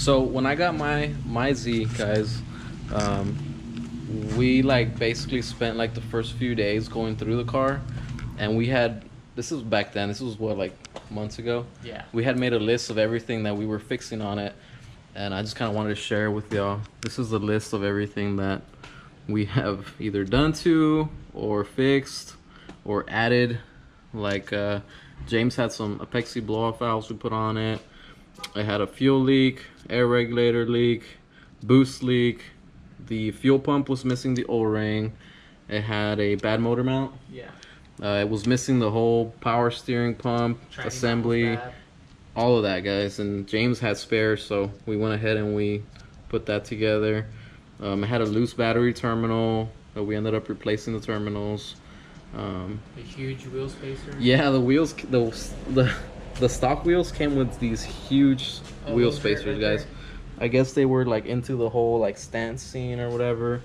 So when I got my Z, guys, we like basically spent like the first few days going through the car, and we had, this was back then, this was what, like months ago. Yeah. We had made a list of everything that we were fixing on it, and I just kind of wanted to share with y'all. This is the list of everything that we have either done to or fixed or added. Like James had some Apexi blow-off valves we put on it. I had a fuel leak, air regulator leak, boost leak. The fuel pump was missing the O-ring. It had a bad motor mount. Yeah. It was missing the whole power steering pump assembly, all of that, guys. And James had spares, so we went ahead and we put that together. It had a loose battery terminal, but we ended up replacing the terminals. The huge wheel spacers. Yeah, the wheels, the stock wheels came with these huge wheel spacers, guys. I guess they were like into the whole like stance scene or whatever,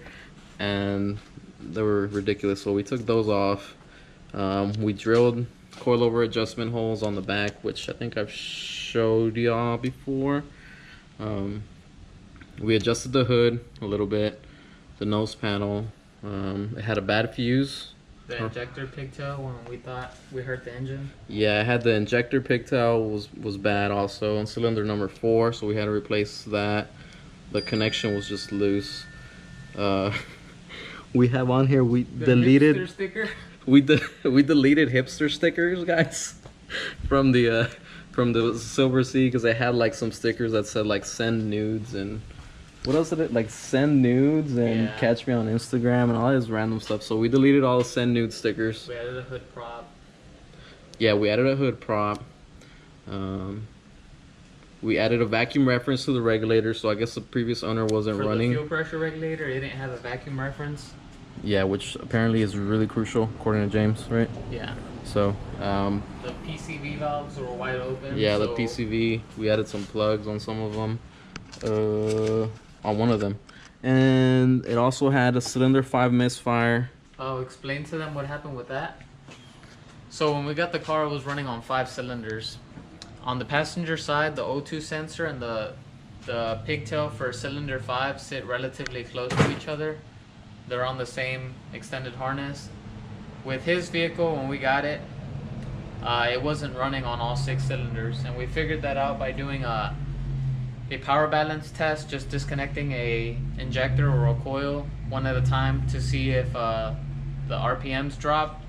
and they were ridiculous. So we took those off. We drilled coilover adjustment holes on the back, which I think I've showed y'all before. We adjusted the hood a little bit, the nose panel. It had a bad fuse. The injector pigtail when we thought we hurt the engine. Yeah, I had the injector pigtail was bad also on cylinder number 4, so we had to replace that. The connection was just loose. We have on here we deleted hipster sticker. we deleted hipster stickers, guys, from the Silver Sea, because they had like some stickers that said like send nudes and what else did it, like send nudes and catch me on Instagram and all this random stuff. So we deleted all the send nude stickers. We added a hood prop. Yeah, we added a hood prop. We added a vacuum reference to the regulator, so I guess the previous owner wasn't running. For the fuel pressure regulator, it didn't have a vacuum reference. Yeah, which apparently is really crucial according to James, right? Yeah. So the PCV valves were wide open. Yeah, so the PCV, we added some plugs on some of them. On one of them, and it also had a cylinder 5 misfire. Oh, explain to them what happened with that. So when we got the car, it was running on 5 cylinders. On the passenger side, the O2 sensor and the pigtail for cylinder 5 sit relatively close to each other. They're on the same extended harness. With his vehicle, when we got it, it wasn't running on all 6 cylinders, and we figured that out by doing a power balance test, just disconnecting a injector or a coil one at a time to see if the RPMs drop.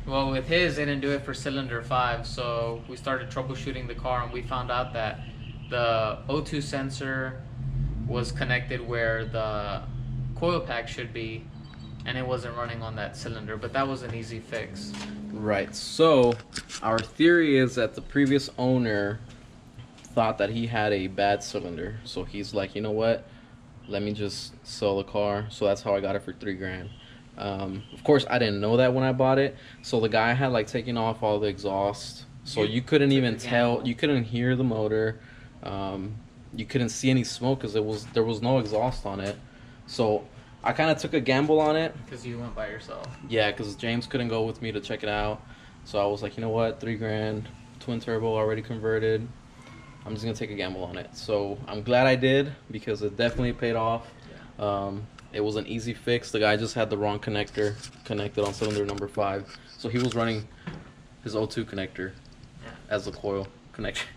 Well, with his, they didn't do it for cylinder 5, so we started troubleshooting the car, and we found out that the O2 sensor was connected where the coil pack should be, and it wasn't running on that cylinder, but that was an easy fix. Right, so our theory is that the previous owner thought that he had a bad cylinder, so he's like, you know what, let me just sell the car. So that's how I got it for $3,000. Of course I didn't know that when I bought it, so the guy had like taken off all the exhaust, so you couldn't even tell, you couldn't hear the motor, you couldn't see any smoke because there was no exhaust on it. So I kind of took a gamble on it because you went by yourself. Yeah, because James couldn't go with me to check it out, so I was like, you know what, $3,000, twin turbo already converted, I'm just gonna take a gamble on it. So I'm glad I did, because it definitely paid off. It was an easy fix. The guy just had the wrong connector connected on cylinder number 5, so he was running his O2 connector as the coil connection.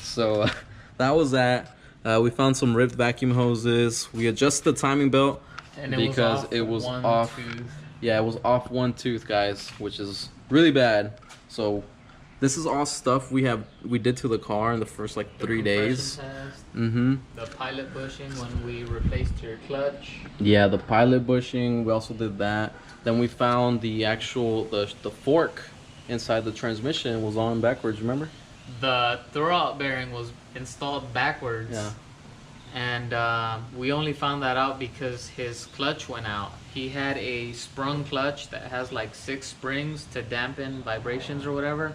So that was that. We found some ripped vacuum hoses. We adjusted the timing belt because it was off. Yeah, it was off one tooth, guys, which is really bad. So this is all stuff we did to the car in the first like 3 days. The pilot bushing when we replaced your clutch. Yeah, the pilot bushing, we also did that. Then we found the actual the fork inside the transmission was on backwards, remember? The throwout bearing was installed backwards. Yeah. And we only found that out because his clutch went out. He had a sprung clutch that has like 6 springs to dampen vibrations or whatever.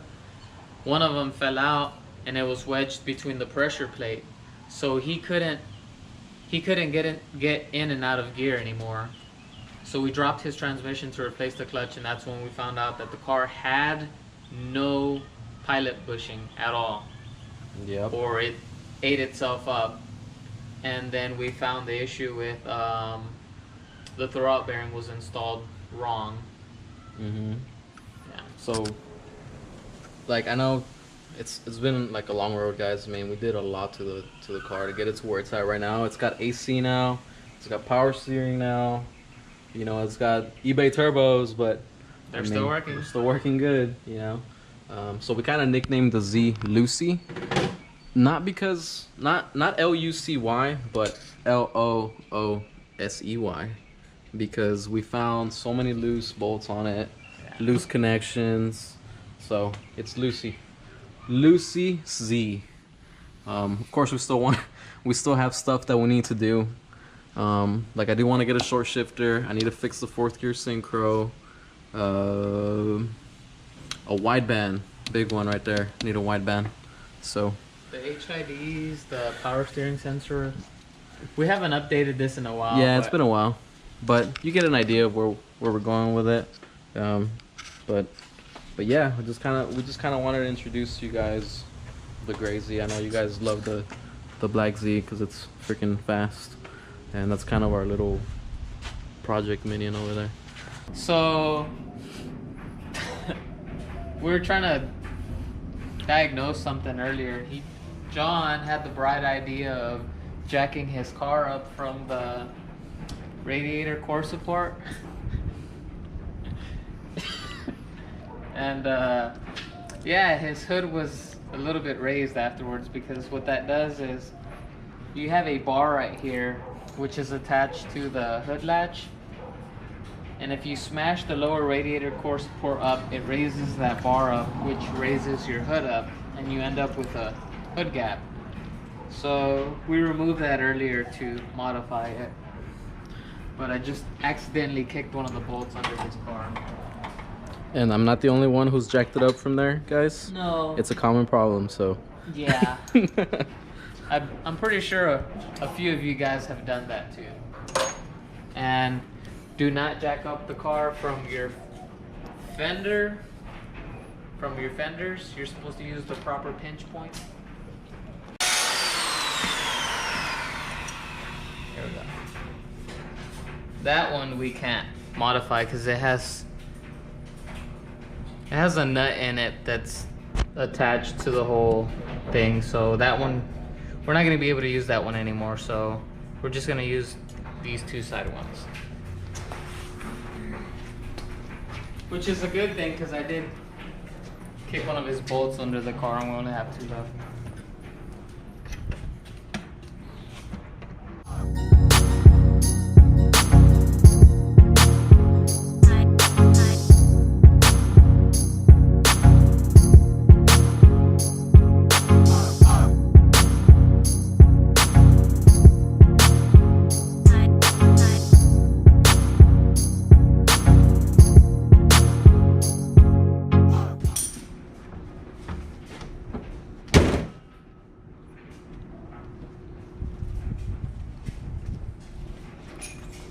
One of them fell out and it was wedged between the pressure plate, so he couldn't get in and out of gear anymore. So we dropped his transmission to replace the clutch, and that's when we found out that the car had no pilot bushing at all. Yep. Or it ate itself up. and then we found the issue with the throwout bearing was installed wrong. Mm-hmm. Yeah. So, like, I know it's been like a long road, guys. I mean, we did a lot to the car to get it to where it's at right now. It's got AC now. It's got power steering now. You know, it's got eBay turbos, but They're still working. They're still working good. You know, so we kind of nicknamed the Z Lucy, not because not Lucy, but Loosey, because we found so many loose bolts on it, loose connections. So it's Lucy Z. Of course, we still have stuff that we need to do. Like I do want to get a short shifter. I need to fix the 4th gear synchro. A wideband, big one right there. Need a wideband. So the HIDs, the power steering sensor. We haven't updated this in a while. Yeah, it's been a while, but you get an idea of where we're going with it. But yeah, we just kind of wanted to introduce you guys the Gray Z. I know you guys love the Black Z because it's freaking fast, and that's kind of our little project minion over there. So we were trying to diagnose something earlier. John had the bright idea of jacking his car up from the radiator core support. And yeah, his hood was a little bit raised afterwards, because what that does is you have a bar right here which is attached to the hood latch, and if you smash the lower radiator core support up, it raises that bar up, which raises your hood up, and you end up with a hood gap. So we removed that earlier to modify it, but I just accidentally kicked one of the bolts under his car. And I'm not the only one who's jacked it up from there, guys. No. It's a common problem, so. Yeah. I'm pretty sure a few of you guys have done that too. And do not jack up the car from your fender. From your fenders, you're supposed to use the proper pinch point. Here we go. That one we can't modify because it has a nut in it that's attached to the whole thing. So that one, we're not going to be able to use that one anymore. So we're just going to use these two side ones. Which is a good thing, because I did kick one of his bolts under the car and we only have 2 left.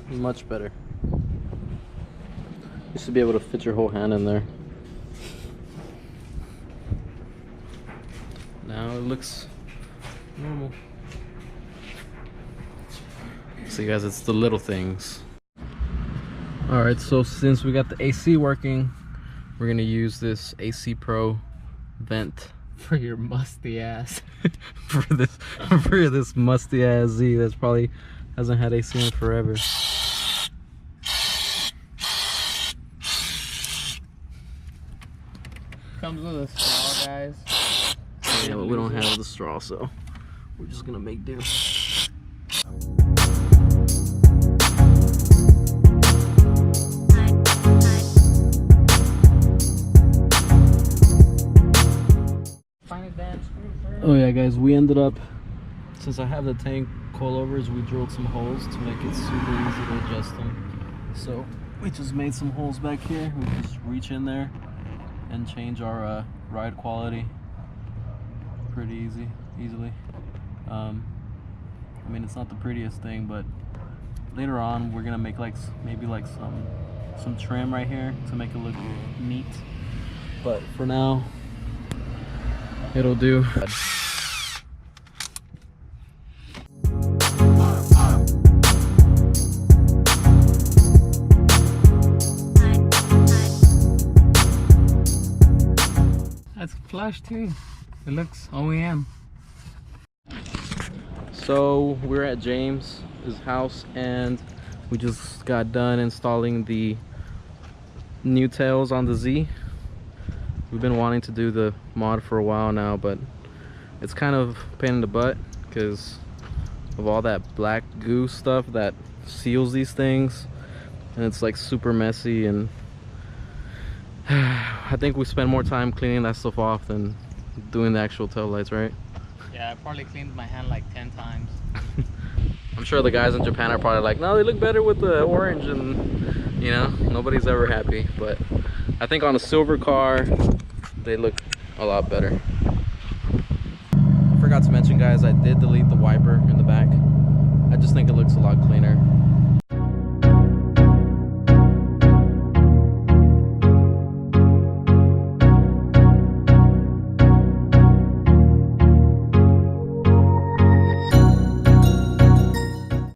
Much better. Used to be able to fit your whole hand in there. Now it looks normal. So guys, it's the little things. Alright, so since we got the AC working, we're gonna use this AC Pro vent For your musty ass. for this musty ass Z that's probably hasn't had AC in forever. Comes with a straw, guys. Yeah, but we don't have the straw, so we're just gonna make do. Oh yeah, guys, we ended up, since I have the tank coilovers, we drilled some holes to make it super easy to adjust them. So we just made some holes back here. We just reach in there and change our ride quality pretty easily. I mean, it's not the prettiest thing, but later on we're gonna make maybe some trim right here to make it look neat. But for now, it'll do. flash too. It looks OEM. So we're at James' house and we just got done installing the new tails on the Z. We've been wanting to do the mod for a while now, but it's kind of a pain in the butt because of all that black goo stuff that seals these things, and it's like super messy, and I think we spend more time cleaning that stuff off than doing the actual tail lights, right? Yeah, I probably cleaned my hand like 10 times. I'm sure the guys in Japan are probably like, no, they look better with the orange, and you know, nobody's ever happy. But I think on a silver car, they look a lot better. I forgot to mention, guys, I did delete the wiper in the back. I just think it looks a lot cleaner.